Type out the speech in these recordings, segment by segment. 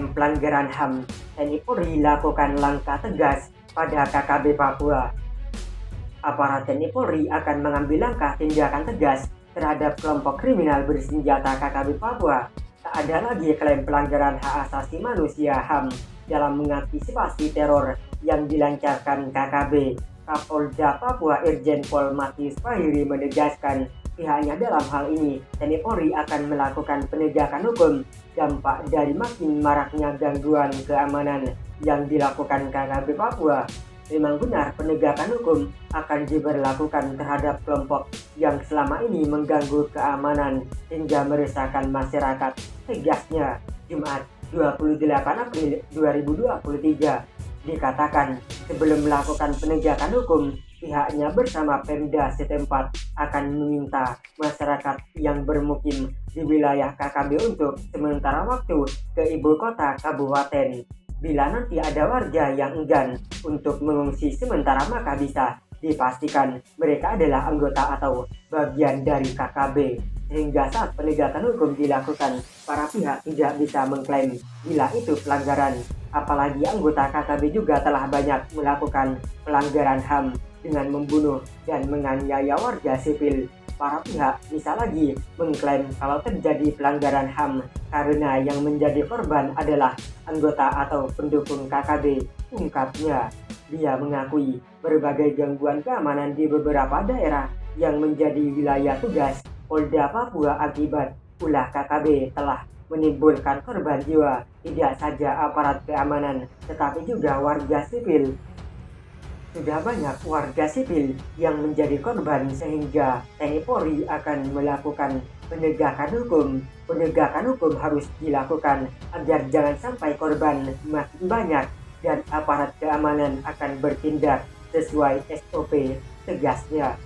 klaim pelanggaran HAM, TNI Polri lakukan langkah tegas pada KKB Papua. Aparat TNI Polri akan mengambil langkah tindakan tegas terhadap kelompok kriminal bersenjata KKB Papua. Tak ada lagi klaim pelanggaran hak asasi manusia HAM dalam mengantisipasi teror yang dilancarkan KKB. Kapolda Papua Irjen Pol Matius Fahiri menegaskan pihaknya dalam hal ini TNI Polri akan melakukan penegakan hukum dampak dari makin maraknya gangguan keamanan yang dilakukan KKB Papua. Memang benar penegakan hukum akan diberlakukan terhadap kelompok yang selama ini mengganggu keamanan hingga meresahkan masyarakat, tegasnya Jumat 28 April 2023. Dikatakan sebelum melakukan penegakan hukum, pihaknya bersama Pemda setempat akan meminta masyarakat yang bermukim di wilayah KKB untuk sementara waktu ke ibu kota kabupaten. Bila nanti ada warga yang enggan untuk mengungsi sementara, maka bisa dipastikan mereka adalah anggota atau bagian dari KKB. Sehingga saat penegakan hukum dilakukan, para pihak tidak bisa mengklaim bila itu pelanggaran. Apalagi anggota KKB juga telah banyak melakukan pelanggaran HAM dengan membunuh dan menganiaya warga sipil. Para pihak bisa lagi mengklaim kalau terjadi pelanggaran HAM karena yang menjadi korban adalah anggota atau pendukung KKB, ungkapnya. Dia mengakui berbagai gangguan keamanan di beberapa daerah yang menjadi wilayah tugas Polda Papua akibat ulah KKB telah menimbulkan korban jiwa, tidak saja aparat keamanan, tetapi juga warga sipil. Sudah banyak warga sipil yang menjadi korban sehingga TNI Polri akan melakukan penegakan hukum. Penegakan hukum harus dilakukan agar jangan sampai korban makin banyak dan aparat keamanan akan bertindak sesuai SOP, tegasnya.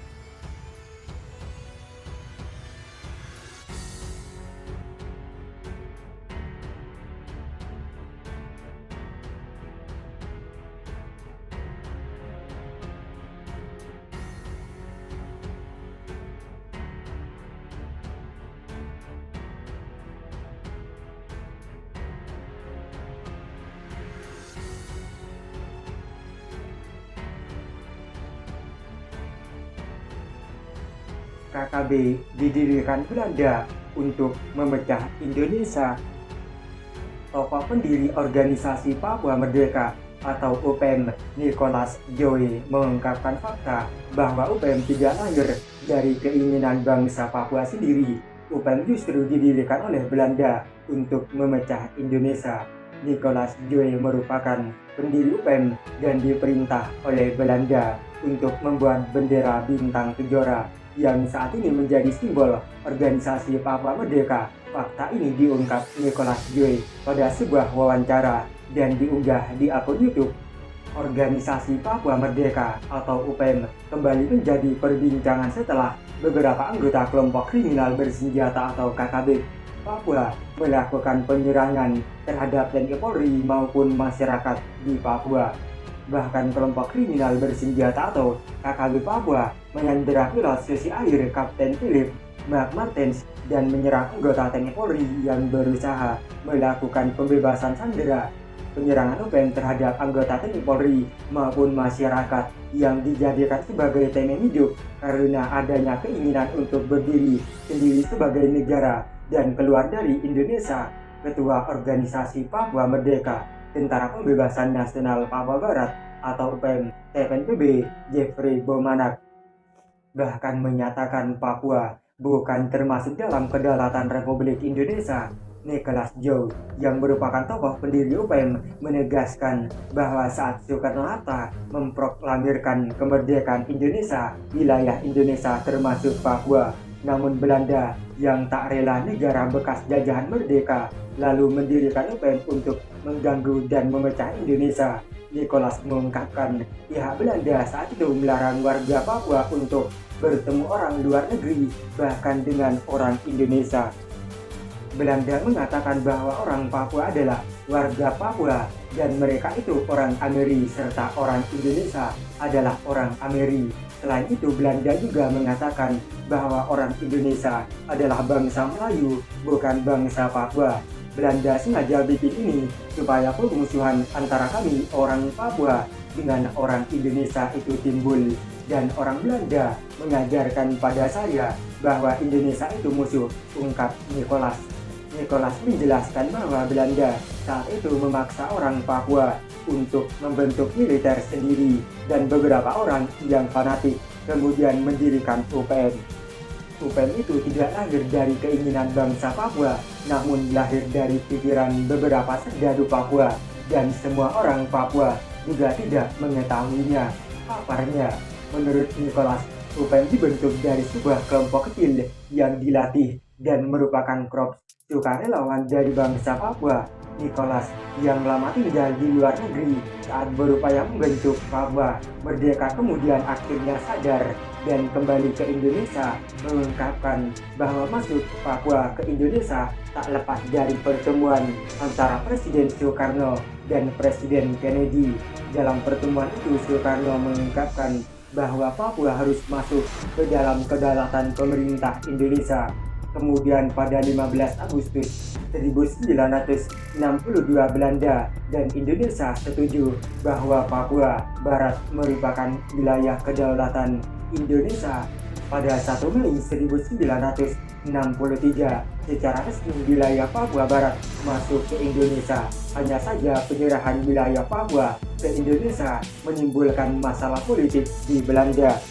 KKB didirikan Belanda untuk memecah Indonesia. Tokoh pendiri organisasi Papua Merdeka atau UPM, Nicholas Joy, mengungkapkan fakta bahwa UPM tidak lahir dari keinginan bangsa Papua sendiri. UPM justru didirikan oleh Belanda untuk memecah Indonesia. Nicholas Joy merupakan pendiri UPM dan diperintah oleh Belanda untuk membuat bendera bintang kejora yang saat ini menjadi simbol organisasi Papua Merdeka. Fakta ini diungkap Nicholas Joy pada sebuah wawancara dan diunggah di akun YouTube. Organisasi Papua Merdeka atau UPM kembali menjadi perbincangan setelah beberapa anggota kelompok kriminal bersenjata atau KKB Papua melakukan penyerangan terhadap TNI Polri maupun masyarakat di Papua. Bahkan kelompok kriminal bersenjata atau KKB Papua menyandera pilot Susi Air Kapten Philip Martens dan menyerang anggota TNI Polri yang berusaha melakukan pembebasan sandera. Penyerangan UPM terhadap anggota TNI Polri maupun masyarakat yang dijadikan sebagai temen hidup karena adanya keinginan untuk berdiri sendiri sebagai negara dan keluar dari Indonesia. Ketua Organisasi Papua Merdeka Tentara Pembebasan Nasional Papua Barat atau UPM TPNPB Jeffrey Bomanak bahkan menyatakan Papua bukan termasuk dalam kedaulatan Republik Indonesia. Nicholas Joy yang merupakan tokoh pendiri UPM menegaskan bahwa saat Soekarno-Hatta memproklamirkan kemerdekaan Indonesia, wilayah Indonesia termasuk Papua. Namun Belanda yang tak rela negara bekas jajahan merdeka lalu mendirikan UPM untuk mengganggu dan memecah Indonesia. Nicholas mengungkapkan pihak Belanda saat itu melarang warga Papua untuk bertemu orang luar negeri, bahkan dengan orang Indonesia. Belanda mengatakan bahwa orang Papua adalah warga Papua dan mereka itu orang Ameri serta orang Indonesia adalah orang Ameri. Selain itu, Belanda juga mengatakan bahwa orang Indonesia adalah bangsa Melayu, bukan bangsa Papua. Belanda sengaja bikin ini supaya permusuhan antara kami orang Papua dengan orang Indonesia itu timbul, dan orang Belanda mengajarkan pada saya bahwa Indonesia itu musuh, ungkap Nicholas. Nicholas menjelaskan bahwa Belanda saat itu memaksa orang Papua untuk membentuk militer sendiri, dan beberapa orang yang fanatik kemudian mendirikan UPN. UPN itu tidak lahir dari keinginan bangsa Papua, namun lahir dari pikiran beberapa serdadu Papua, dan semua orang Papua juga tidak mengetahuinya. Paparnya, menurut Nicholas, UPN dibentuk dari sebuah kelompok kecil yang dilatih dan merupakan korps sukarelawan dari bangsa Papua. Nicholas yang lama tinggal di luar negeri saat berupaya membentuk Papua merdeka kemudian akhirnya sadar dan kembali ke Indonesia, mengungkapkan bahwa masuk Papua ke Indonesia tak lepas dari pertemuan antara Presiden Soekarno dan Presiden Kennedy. Dalam pertemuan itu, Soekarno mengungkapkan bahwa Papua harus masuk ke dalam kedaulatan pemerintah Indonesia. Kemudian pada 15 Agustus 1962 Belanda dan Indonesia setuju bahwa Papua Barat merupakan wilayah kedaulatan Indonesia. Pada 1 Mei 1963 secara resmi wilayah Papua Barat masuk ke Indonesia. Hanya saja penyerahan wilayah Papua ke Indonesia menimbulkan masalah politik di Belanda.